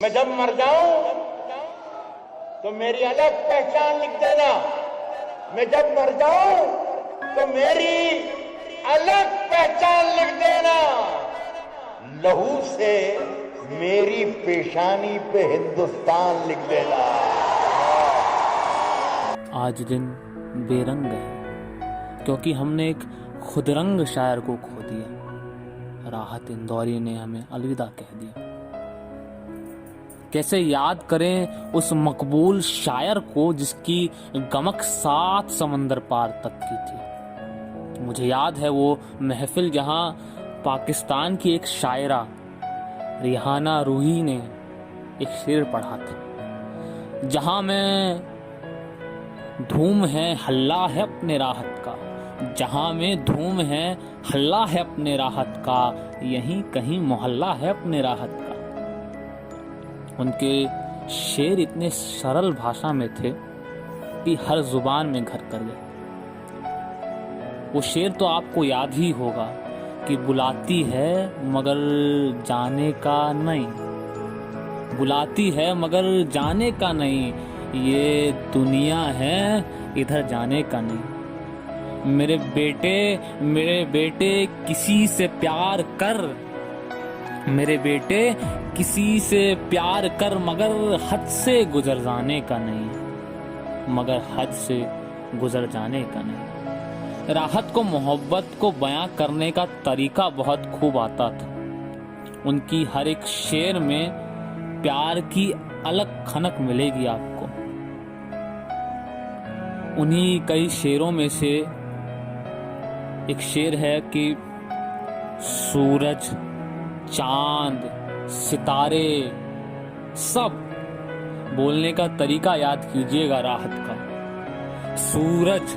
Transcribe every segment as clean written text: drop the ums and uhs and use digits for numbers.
मैं जब मर जाऊं तो मेरी अलग पहचान लिख देना। मैं जब मर जाऊं तो मेरी अलग पहचान लिख देना। लहू से मेरी पेशानी पे हिंदुस्तान लिख देना। आज दिन बेरंग है क्योंकि हमने एक खुदरंग शायर को खो दिया। राहत इंदौरी ने हमें अलविदा कह दिया। कैसे याद करें उस मकबूल शायर को जिसकी गमक 7 समंदर पार तक की थी। मुझे याद है वो महफिल जहां पाकिस्तान की एक शायरा रिहाना रूही ने एक शेर पढ़ा था, जहां में धूम है हल्ला है अपने राहत का, जहां में धूम है हल्ला है अपने राहत का, यहीं कहीं मोहल्ला है अपने राहत का। उनके शेर इतने सरल भाषा में थे कि हर जुबान में घर कर गए। वो शेर तो आपको याद ही होगा कि बुलाती है मगर जाने का नहीं, बुलाती है मगर जाने का नहीं, ये दुनिया है इधर जाने का नहीं। मेरे बेटे किसी से प्यार कर, मेरे बेटे किसी से प्यार कर, मगर हद से गुजर जाने का नहीं, मगर हद से गुजर जाने का नहीं। राहत को मोहब्बत को बयां करने का तरीका बहुत खूब आता था। उनकी हर एक शेर में प्यार की अलग खनक मिलेगी आपको। उन्हीं कई शेरों में से एक शेर है कि सूरज चांद सितारे सब, बोलने का तरीका याद कीजिएगा राहत का। सूरज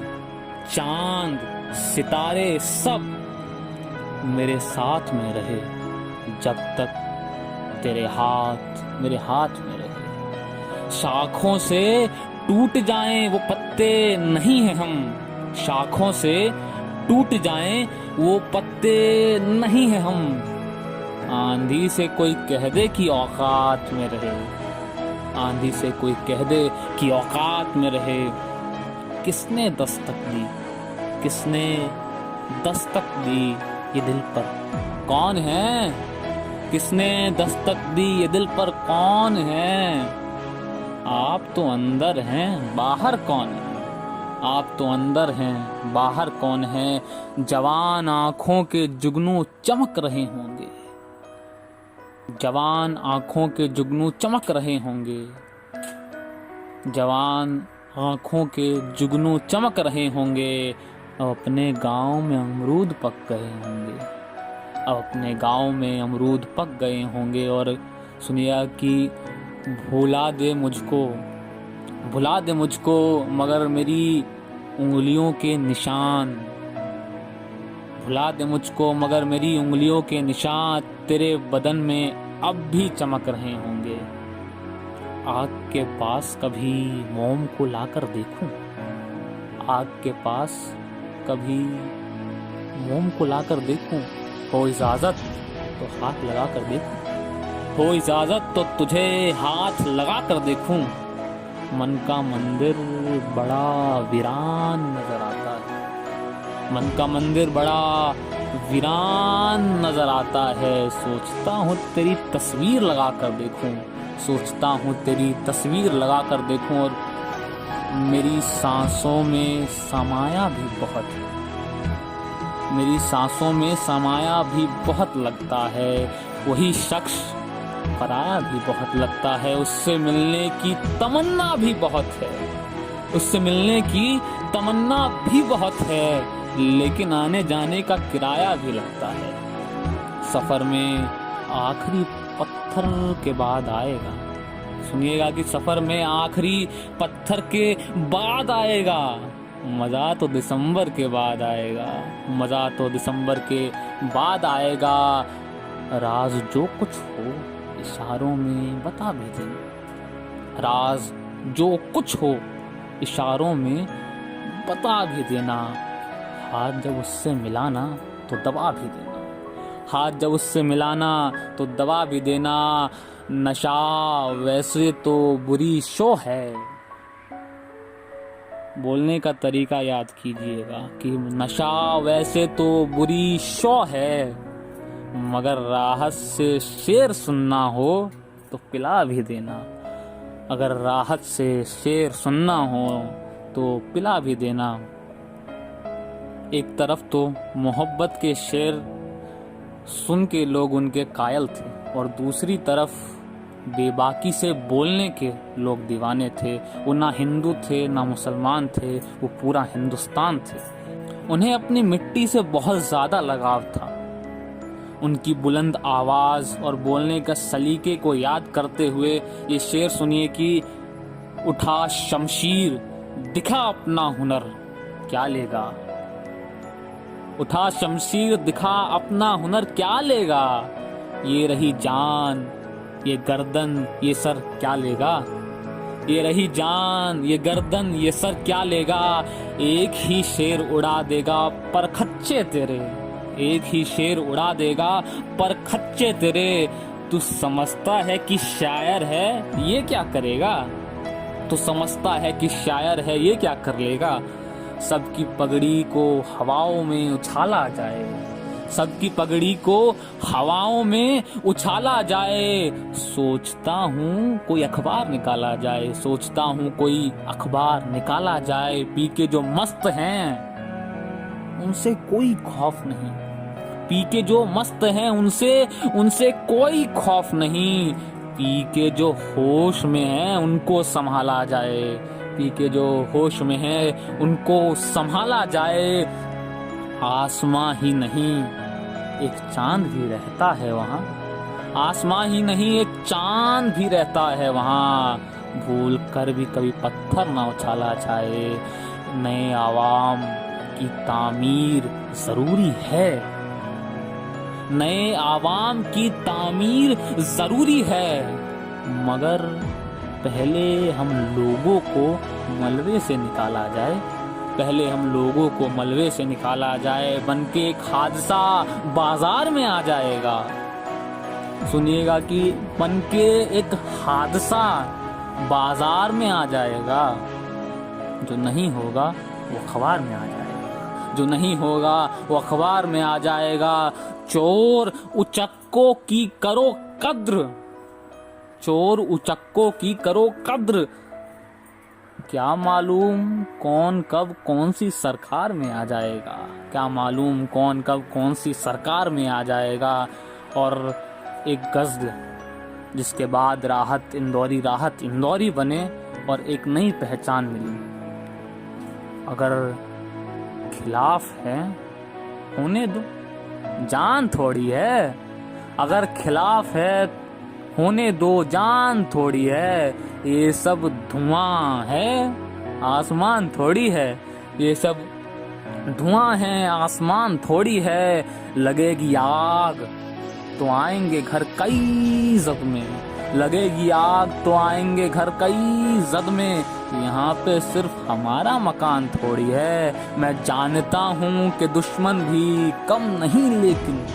चांद सितारे सब मेरे साथ में रहे जब तक तेरे हाथ मेरे हाथ में रहे। शाखों से टूट जाएं वो पत्ते नहीं हैं हम, शाखों से टूट जाएं वो पत्ते नहीं हैं हम। आंधी से कोई कह दे कि औकात में रहे, आंधी से कोई कह दे कि औकात में रहे। किसने दस्तक दी, किसने दस्तक दी ये दिल पर कौन है, किसने दस्तक दी ये दिल पर कौन है। आप तो अंदर हैं बाहर कौन है, आप तो अंदर हैं बाहर कौन है। जवान आंखों के जुगनू चमक रहे होंगे, जवान आंखों के जुगनू चमक रहे होंगे, जवान आंखों के जुगनू चमक रहे होंगे। अब अपने गांव में अमरूद पक गए होंगे, अब अपने गांव में अमरूद पक गए होंगे। और सुनिया कि भुला दे मुझको, भुला दे मुझको मगर मेरी उंगलियों के निशान, भुला दे मुझको मगर मेरी उंगलियों के निशान तेरे बदन में अब भी चमक रहे होंगे। आग के पास कभी मोम को लाकर देखूं, आग के पास कभी मोम को लाकर देखूं। हो इजाजत तो हाथ लगा कर देखूं, हो इजाजत तो तुझे हाथ लगा कर देखूं। मन का मंदिर बड़ा वीरान नजर आता है, मन का मंदिर बड़ा वीरान नजर आता है। सोचता हूँ तेरी तस्वीर लगा कर देखूं, सोचता हूँ तेरी तस्वीर लगा कर देखूं। और मेरी सांसों में समाया भी बहुत है, मेरी सांसों में समाया भी बहुत लगता है। वही शख्स पराया भी बहुत लगता है, उससे मिलने की तमन्ना भी बहुत है, उससे मिलने की तमन्ना भी बहुत है, लेकिन आने जाने का किराया भी लगता है। सफर में आखिरी पत्थर के बाद आएगा, सुनिएगा कि सफर में आखिरी पत्थर के बाद आएगा। मजा तो दिसंबर के बाद आएगा, मजा तो दिसंबर के बाद आएगा। राज जो कुछ हो इशारों में बता भी देना, राज जो कुछ हो इशारों में बता भी देना। हाथ जब उससे मिलाना तो दबा भी देना, हाथ जब उससे मिलाना तो दबा भी देना। नशा वैसे तो बुरी शो है। बोलने का तरीका याद कीजिएगा कि नशा वैसे तो बुरी शो है, मगर राहत से शेर सुनना हो तो पिला भी देना। अगर राहत से शेर सुनना हो तो पिला भी देना। एक तरफ तो मोहब्बत के शेर सुन के लोग उनके कायल थे, और दूसरी तरफ बेबाकी से बोलने के लोग दीवाने थे। वो ना हिंदू थे ना मुसलमान थे, वो पूरा हिंदुस्तान थे। उन्हें अपनी मिट्टी से बहुत ज़्यादा लगाव था। उनकी बुलंद आवाज़ और बोलने का सलीके को याद करते हुए ये शेर सुनिए कि उठा शमशीर दिखा अपना हुनर क्या लेगा। उठा शमशीर दिखा अपना हुनर क्या लेगा। ये रही जान ये गर्दन ये सर क्या लेगा। ये रही जान ये गर्दन ये सर क्या लेगा। एक ही शेर उड़ा देगा पर खच्चे तेरे। एक ही शेर उड़ा देगा पर खच्चे तेरे। तू समझता है कि शायर है ये क्या करेगा। तू समझता है कि शायर है ये क्या कर लेगा। सबकी पगड़ी को हवाओं में उछाला जाए। सबकी पगड़ी को हवाओं में उछाला जाए। सोचता हूँ कोई अखबार निकाला जाए। सोचता हूँ कोई अखबार निकाला जाए। पी के जो मस्त हैं उनसे कोई खौफ नहीं। पी के जो मस्त हैं उनसे कोई खौफ नहीं। पी के जो होश में हैं उनको संभाला जाए। पी के जो होश में है उनको संभाला जाए। आसमां ही नहीं एक चांद भी रहता है वहाँ। आसमां ही नहीं एक चांद भी रहता है वहाँ। भूल कर भी कभी पत्थर ना उछाला जाए। नए आवाम की तामीर जरूरी है। नए आवाम की तामीर जरूरी है, मगर पहले हम लोगों को मलबे से निकाला जाए। पहले हम लोगों को मलबे से निकाला जाए। बनके एक हादसा बाजार में आ जाएगा। सुनिएगा कि बनके एक हादसा बाजार में आ जाएगा। जो नहीं होगा वो अखबार में आ जाएगा। जो नहीं होगा वो अखबार में आ जाएगा। चोर उचक्कों की करो कद्र। चोर उचक्कों की करो कद्र। क्या मालूम कौन कब कौन सी सरकार में आ जाएगा। क्या मालूम कौन कब कौन सी सरकार में आ जाएगा। और एक गज़ल जिसके बाद राहत इंदौरी बने और एक नई पहचान मिली। अगर खिलाफ है होने दो, जान थोड़ी है। अगर खिलाफ है होने दो, जान थोड़ी है। ये सब धुआं है आसमान थोड़ी है। ये सब धुआं है आसमान थोड़ी है। लगेगी आग तो आएंगे घर कई जद में। लगेगी आग तो आएंगे घर कई जद में। यहाँ पे सिर्फ हमारा मकान थोड़ी है। मैं जानता हूँ कि दुश्मन भी कम नहीं, लेकिन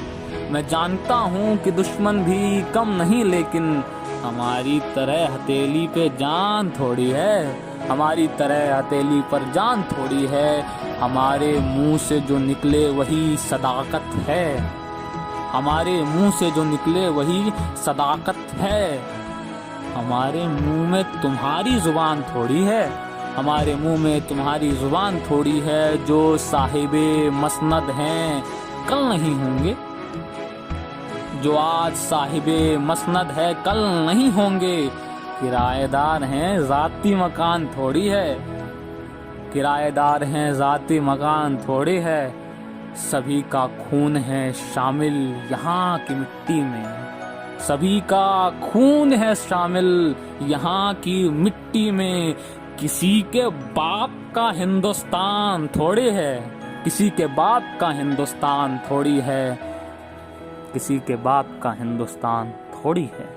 मैं जानता हूँ कि दुश्मन भी कम नहीं, लेकिन हमारी तरह हथेली पे जान थोड़ी है। हमारी तरह हथेली पर जान थोड़ी है। हमारे मुंह से जो निकले वही सदाकत है। हमारे मुंह से जो निकले वही सदाकत है। हमारे मुंह में तुम्हारी जुबान थोड़ी है। हमारे मुंह में तुम्हारी जुबान थोड़ी है। जो साहिबे मसनद हैं कल नहीं होंगे। जो आज साहिबे मसनद है कल नहीं होंगे। किराएदार हैं जाती मकान थोड़ी है। किराएदार हैं जाती मकान थोड़ी है। सभी का खून है शामिल यहाँ की मिट्टी में। सभी का खून है शामिल यहाँ की मिट्टी में। किसी के बाप का हिंदुस्तान थोड़ी है। किसी के बाप का हिंदुस्तान थोड़ी है। किसी के बाप का हिंदुस्तान थोड़ी है।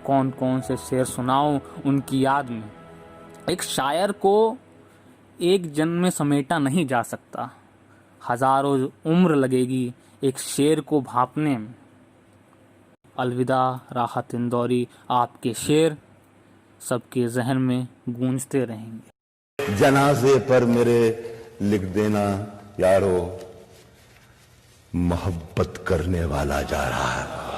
कौन कौन से शेर सुनाऊं उनकी याद में। एक शायर को एक जन्म में समेटा नहीं जा सकता। हजारों उम्र लगेगी एक शेर को भांपने में। अलविदा राहत इंदौरी, आपके शेर सबके जहन में गूंजते रहेंगे। जनाजे पर मेरे लिख देना यारो, मोहब्बत करने वाला जा रहा है।